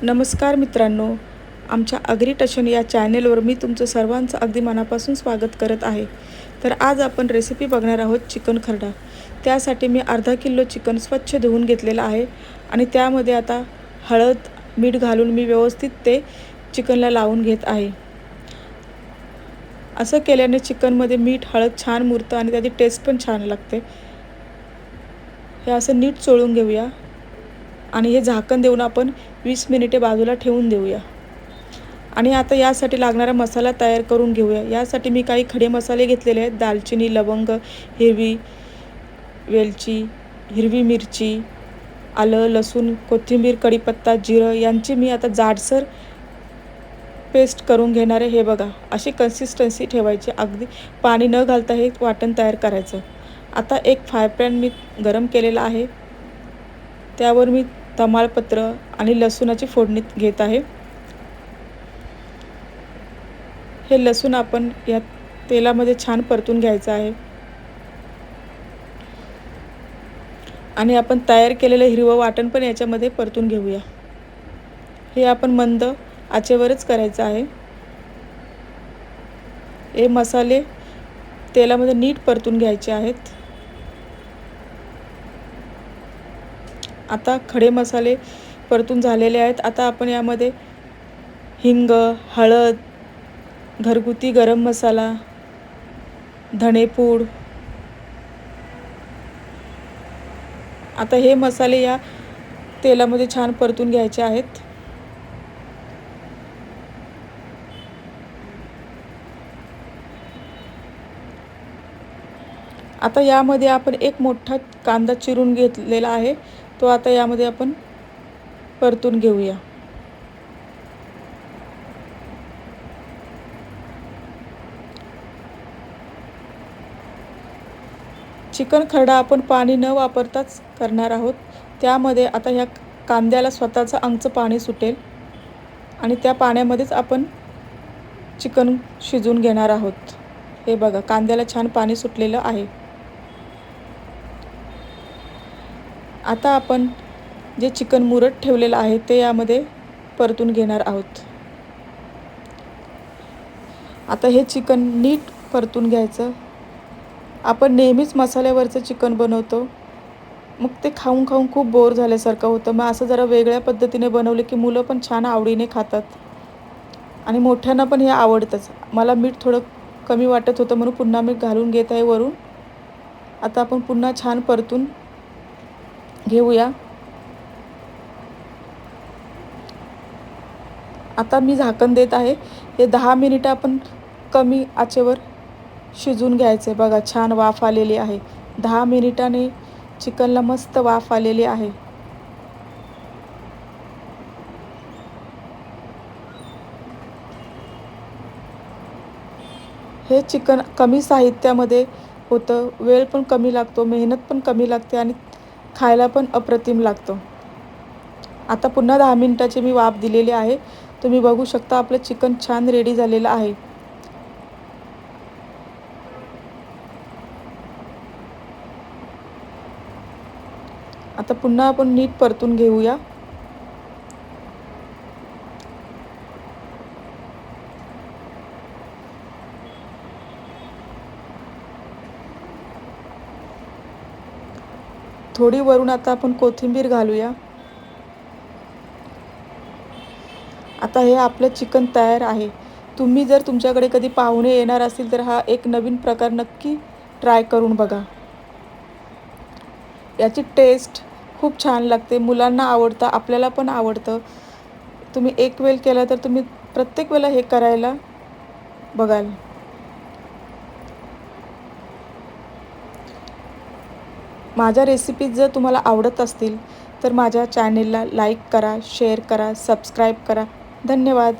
नमस्कार मित्रांनो, आमच्या अग्री टशन या चॅनेलवर मी तुमचं सर्वांचं अगदी मनापासून स्वागत करत आहे. तर आज आपण रेसिपी बघणार आहोत चिकन खरडा. त्यासाठी मी अर्धा किलो चिकन स्वच्छ धुवून घेतलेलं आहे आणि त्यामध्ये आता हळद, मीठ घालून मी व्यवस्थित ते चिकनला लावून घेत आहे. असं केल्याने चिकनमध्ये मीठ, हळद छान मुरतं आणि त्याची टेस्ट पण छान लागते. हे असं नीट चोळून घेऊया आणि हे झाकण देऊन आपण 20 मिनिटे बाजूला ठेवून देऊया. आणि आता यासाठी लागणारा मसाला तयार करून घेऊया. यासाठी मी काही खडे मसाले घेतलेले आहेत. दालचिनी, लवंग, हिरवी वेलची, हिरवी मिरची, आलं, लसूण, कोथिंबीर, कढीपत्ता, जिरं यांची मी आता जाडसर पेस्ट करून घेणार आहे. हे बघा, अशी कन्सिस्टन्सी ठेवायची. अगदी पाणी न घालता हे वाटण तयार करायचं. आता एक फ्राय पॅन मी गरम केलेला आहे. त्यावर मी तमालपत्र आणि लसूणाची फोडणी घेत आहे. हे लसूण आपण या तेलामध्ये छान परतून घ्यायचं आहे आणि आपण तयार केलेलं हिरवं वाटण पण याच्यामध्ये परतून घेऊया. हे आपण मंद आचेवरच करायचं आहे. हे मसाले तेलामध्ये नीट परतून घ्यायचे आहेत. आता खडे मसाले परतून झालेले आहेत. आता आपण यामध्ये हिंग, हळद, घरगुती गरम मसाला, धणेपूड, आता हे मसाले या तेलामध्ये छान परतून घ्यायचे आहेत. आता यामध्ये आपण एक मोठा कांदा चिरून घेतलेला आहे. तो आता यामध्ये आपण परतून घेऊया. चिकन खरडा आपण पाणी न वापरताच करणार आहोत. त्यामध्ये आता ह्या कांद्याला स्वतःचं अंगचं पाणी सुटेल आणि त्या पाण्यामध्येच आपण चिकन शिजवून घेणार आहोत. हे बघा, कांद्याला छान पाणी सुटलेलं आहे. आता आपण जे चिकन मुरत ठेवलेलं आहे ते यामध्ये परतून घेणार आहोत. आता हे चिकन नीट परतून घ्यायचं. आपण नेहमीच मसाल्यावरचं चिकन बनवतो, मग ते खाऊन खाऊन खूप बोर झाल्यासारखं होतं. मग असं जरा वेगळ्या पद्धतीने बनवले की मुलं पण छान आवडीने खातात आणि मोठ्यांना पण हे आवडतंच. मला मीठ थोडं कमी वाटत होतं म्हणून पुन्हा मीठ घालून घेत आहे वरून. आता आपण पुन्हा छान परतून घेऊया. आता मी झाकण देत आहे. हे 10 मिनिटं आपण कमी आचेवर शिजवून घ्यायचे. बघा, छान वाफ आलेली आहे. 10 मिनिटांनी चिकनला मस्त वाफ आलेली आहे. हे चिकन कमी साहित्यामध्ये होतं. वेळ पण कमी लागतो, मेहनत पण कमी लागते आणि खायला पण अप्रतिम लागतो. आता पुन्हा 10 मिनिटाची मी वाफ दिलेली आहे. तुम्ही बघू शकता आपलं चिकन छान रेडी झालेलं आहे. आता पुन्हा आपण नीट परतून घेऊया. थोडी वरून आता आपण कोथिंबीर घालूया. आता हे आपलं चिकन तयार आहे. तुम्ही जर तुमच्याकडे कधी पाहुणे येणार असतील तर हा एक नवीन प्रकार नक्की ट्राय करून बघा. याची टेस्ट खूप छान लागते. मुलांना आवडतं, आपल्याला पण आवडतं. तुम्ही एक वेळ केलं तर तुम्ही प्रत्येक वेळेला हे करायला बघाल. माझ्या रेसिपीज जर तुम्हाला आवडत असतील तर माझ्या चॅनेलला लाईक करा, शेअर करा, सबस्क्राईब करा. धन्यवाद.